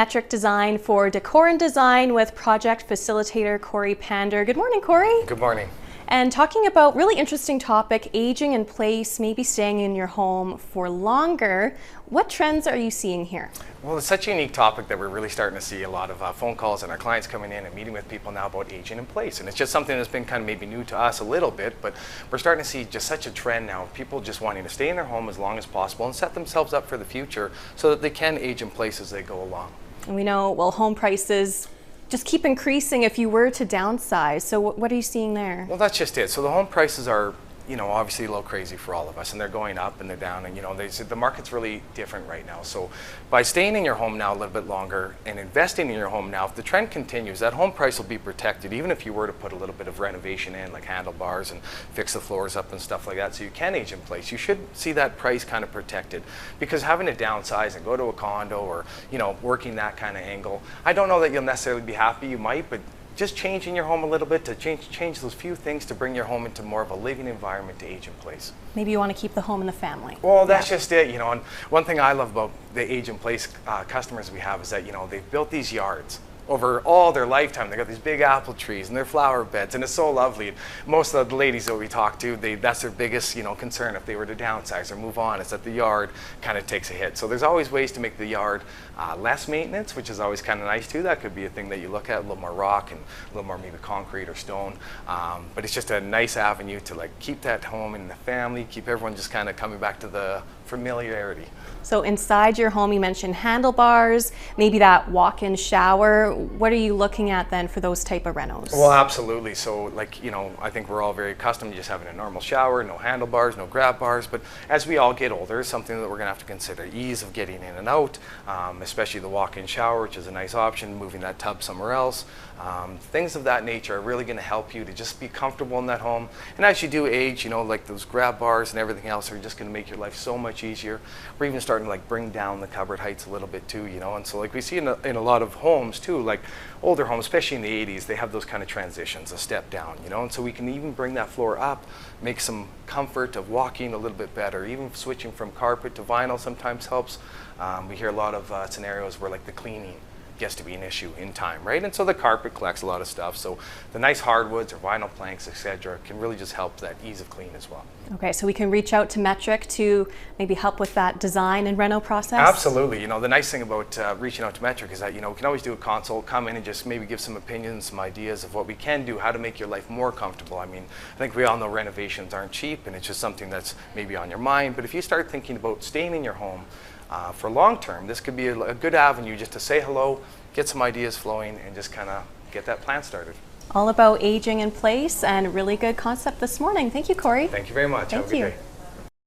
Metric design for decor and design with project facilitator Cory Pander. Good morning, Cory. Good morning. And talking about really interesting topic, aging in place, maybe staying in your home for longer. What trends are you seeing here? Well, it's such a unique topic that we're really starting to see a lot of phone calls and our clients coming in and meeting with people now about aging in place. And it's just something that's been kind of maybe new to us a little bit, but we're starting to see just such a trend now of people just wanting to stay in their home as long as possible and set themselves up for the future so that they can age in place as they go along. And we know, well, home prices just keep increasing if you were to downsize. So what are you seeing there? Well, that's just it. So the home prices are, obviously a little crazy for all of us, and they're going up and they're down, and the market's really different right now. So by staying in your home now a little bit longer and investing in your home now, if the trend continues, that home price will be protected even if you were to put a little bit of renovation in, like handlebars and fix the floors up and stuff like that, so you can age in place. You should see that price kind of protected, because having to downsize and go to a condo or working that kind of angle, I don't know that you'll necessarily be happy. You might, but just changing your home a little bit to change those few things to bring your home into more of a living environment to age in place. Maybe you want to keep the home in the family. Well, that's just it, and one thing I love about the age in place customers we have is that, they've built these yards over all their lifetime. They got these big apple trees and their flower beds, and it's so lovely. Most of the ladies that we talk to, that's their biggest concern if they were to downsize or move on, is that the yard kind of takes a hit. So there's always ways to make the yard less maintenance, which is always kind of nice too. That could be a thing that you look at, a little more rock and a little more maybe concrete or stone. But it's just a nice avenue to keep that home in the family, keep everyone just kind of coming back to the familiarity. So inside your home, you mentioned handlebars, maybe that walk-in shower. What are you looking at then for those type of renos? Well, absolutely. So I think we're all very accustomed to just having a normal shower, no handlebars, no grab bars. But as we all get older, it's something that we're going to have to consider. Ease of getting in and out, especially the walk-in shower, which is a nice option, moving that tub somewhere else. Things of that nature are really going to help you to just be comfortable in that home. And as you do age, like those grab bars and everything else are just going to make your life so much easier. We're even starting to bring down the cupboard heights a little bit too, and so we see in a lot of homes too, like older homes, especially in the 80s, they have those kind of transitions, a step down, and so we can even bring that floor up, make some comfort of walking a little bit better. Even switching from carpet to vinyl sometimes helps. We hear a lot of scenarios where the cleaning gets to be an issue in time, right? And so the carpet collects a lot of stuff. So the nice hardwoods or vinyl planks, etc., can really just help that ease of clean as well. Okay, so we can reach out to Metric to maybe help with that design and reno process? Absolutely. The nice thing about reaching out to Metric is that, we can always do a consult, come in and just maybe give some opinions, some ideas of what we can do, how to make your life more comfortable. I think we all know renovations aren't cheap, and it's just something that's maybe on your mind. But if you start thinking about staying in your home, for long term, this could be a good avenue just to say hello, get some ideas flowing, and just kind of get that plan started. All about aging in place, and really good concept this morning. Thank you, Cory. Thank you very much. Thank Have a good you. day.